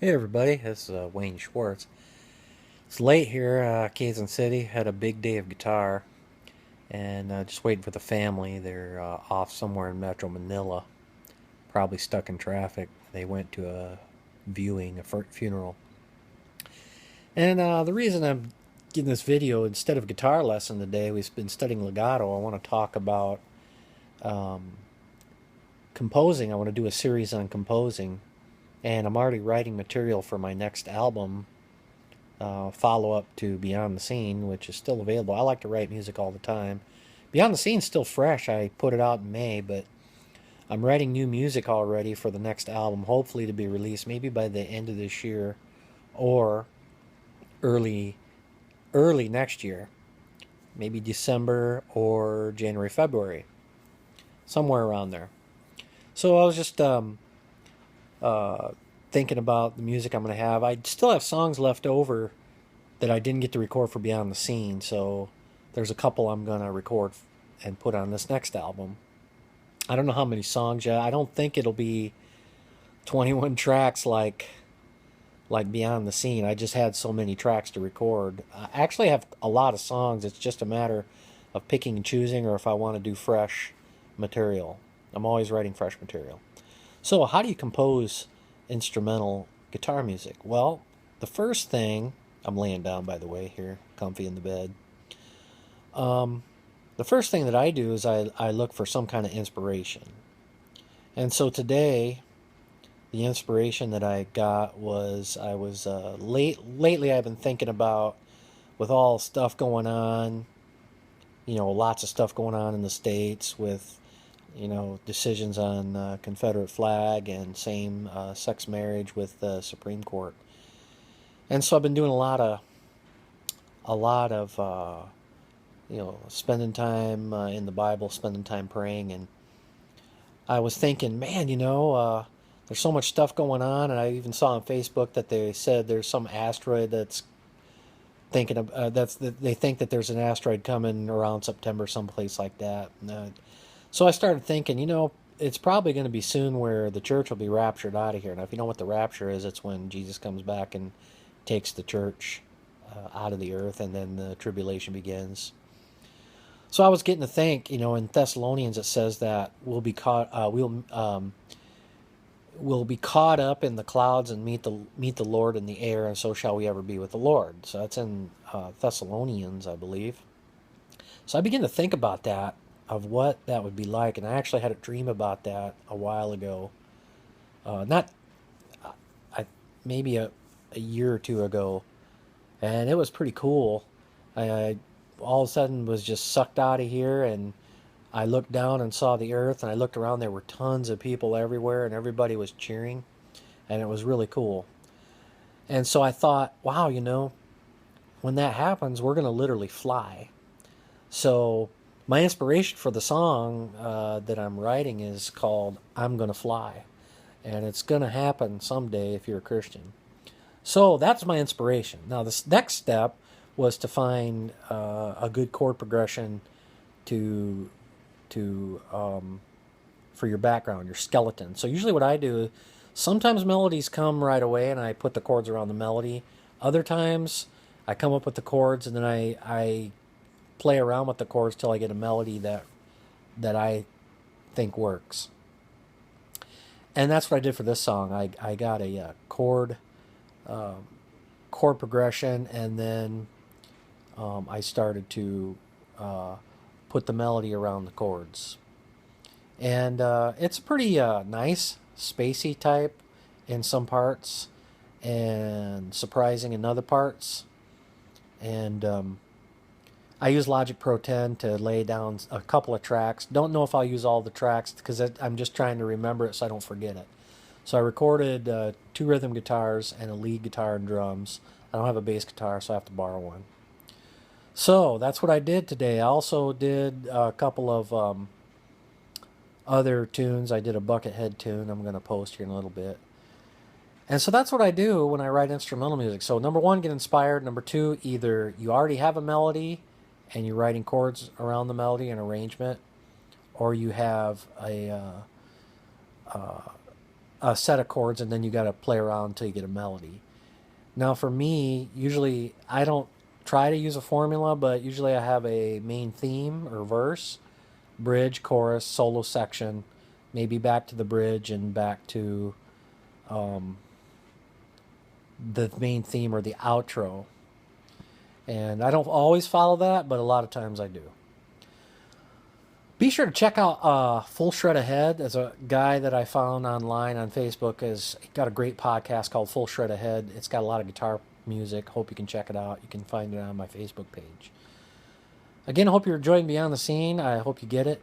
Hey everybody, this is Wayne Schwartz. It's late here, Kansas City. Had a big day of guitar, and just waiting for the family. They're off somewhere in Metro Manila, probably stuck in traffic. They went to a viewing, a funeral. And the reason I'm getting this video instead of guitar lesson today, we've been studying legato. I want to talk about um, composing. I want to do a series on composing, and I'm already writing material for my next album, follow up to Beyond the Scene, which is still available. I like to write music all the time. Beyond the Scene's still fresh. I put it out in May, but I'm writing new music already for the next album, hopefully to be released maybe by the end of this year or early next year, maybe December or January, February, somewhere around there. So I was just uh, thinking about the music I'm going to have. I still have songs left over that I didn't get to record for Beyond the Scene, so there's a couple I'm going to record and put on this next album. I don't know how many songs yet. I don't think it'll be 21 tracks like Beyond the Scene. I just had so many tracks to record. I actually have a lot of songs. It's just a matter of picking and choosing, or if I want to do fresh material. I'm always writing fresh material. So, how do you compose instrumental guitar music? Well, the first thing, I'm laying down by the way here, comfy in the bed. Um, the first thing that I do is I look for some kind of inspiration. And so today, the inspiration that I got was I was lately I've been thinking about, with all stuff going on, lots of stuff going on in the States with decisions on Confederate flag and same sex marriage with the Supreme Court. And so I've been doing a lot of spending time in the Bible, spending time praying, and I was thinking, man, there's so much stuff going on, and I even saw on Facebook that they said there's some asteroid that's thinking of they think that there's an asteroid coming around September, someplace like that. So I started thinking, it's probably going to be soon where the church will be raptured out of here. Now, if you know what the rapture is, it's when Jesus comes back and takes the church out of the earth, and then the tribulation begins. So I was getting to think, in Thessalonians it says that we'll be caught up in the clouds and meet the Lord in the air, and so shall we ever be with the Lord. So that's in Thessalonians, I believe. So I began to think about that, of what that would be like, and I actually had a dream about that a while ago. Not, I maybe a year or two ago, and it was pretty cool. I all of a sudden was just sucked out of here, and I looked down and saw the earth, and I looked around. There were tons of people everywhere, and everybody was cheering, and it was really cool. And so I thought, wow, when that happens, we're going to literally fly. So my inspiration for the song that I'm writing is called I'm Gonna Fly. And it's going to happen someday if you're a Christian. So that's my inspiration. Now, this next step was to find a good chord progression to for your background, your skeleton. So usually what I do, sometimes melodies come right away and I put the chords around the melody. Other times I come up with the chords and then I play around with the chords till I get a melody that I think works. And that's what I did for this song. I got a um, chord progression, and then I started to uh, put the melody around the chords. And it's pretty nice, spacey type in some parts, and surprising in other parts. And I use Logic Pro 10 to lay down a couple of tracks. Don't know if I'll use all the tracks because I'm just trying to remember it so I don't forget it. So I recorded two rhythm guitars and a lead guitar and drums. I don't have a bass guitar, so I have to borrow one. So that's what I did today. I also did a couple of other tunes. I did a Buckethead tune I'm going to post here in a little bit. And so that's what I do when I write instrumental music. So number one, get inspired. Number two, either you already have a melody and you're writing chords around the melody and arrangement, or you have a a set of chords, and then you got to play around until you get a melody. Now, for me, usually I don't try to use a formula, but usually I have a main theme or verse, bridge, chorus, solo section, maybe back to the bridge and back to the main theme or the outro. And I don't always follow that, but a lot of times I do. Be sure to check out Full Shred Ahead. There's a guy that I found online on Facebook. Has got a great podcast called Full Shred Ahead. It's got a lot of guitar music. Hope you can check it out. You can find it on my Facebook page. Again, I hope you're enjoying Beyond the Scene. I hope you get it.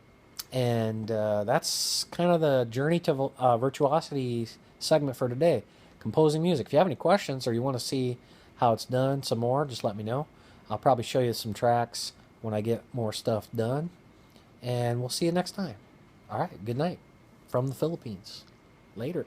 And that's kind of the journey to virtuosity segment for today. Composing music. If you have any questions or you want to see how it's done some more, just let me know. I'll probably show you some tracks when I get more stuff done. And we'll see you next time. All right, good night from the Philippines. Later.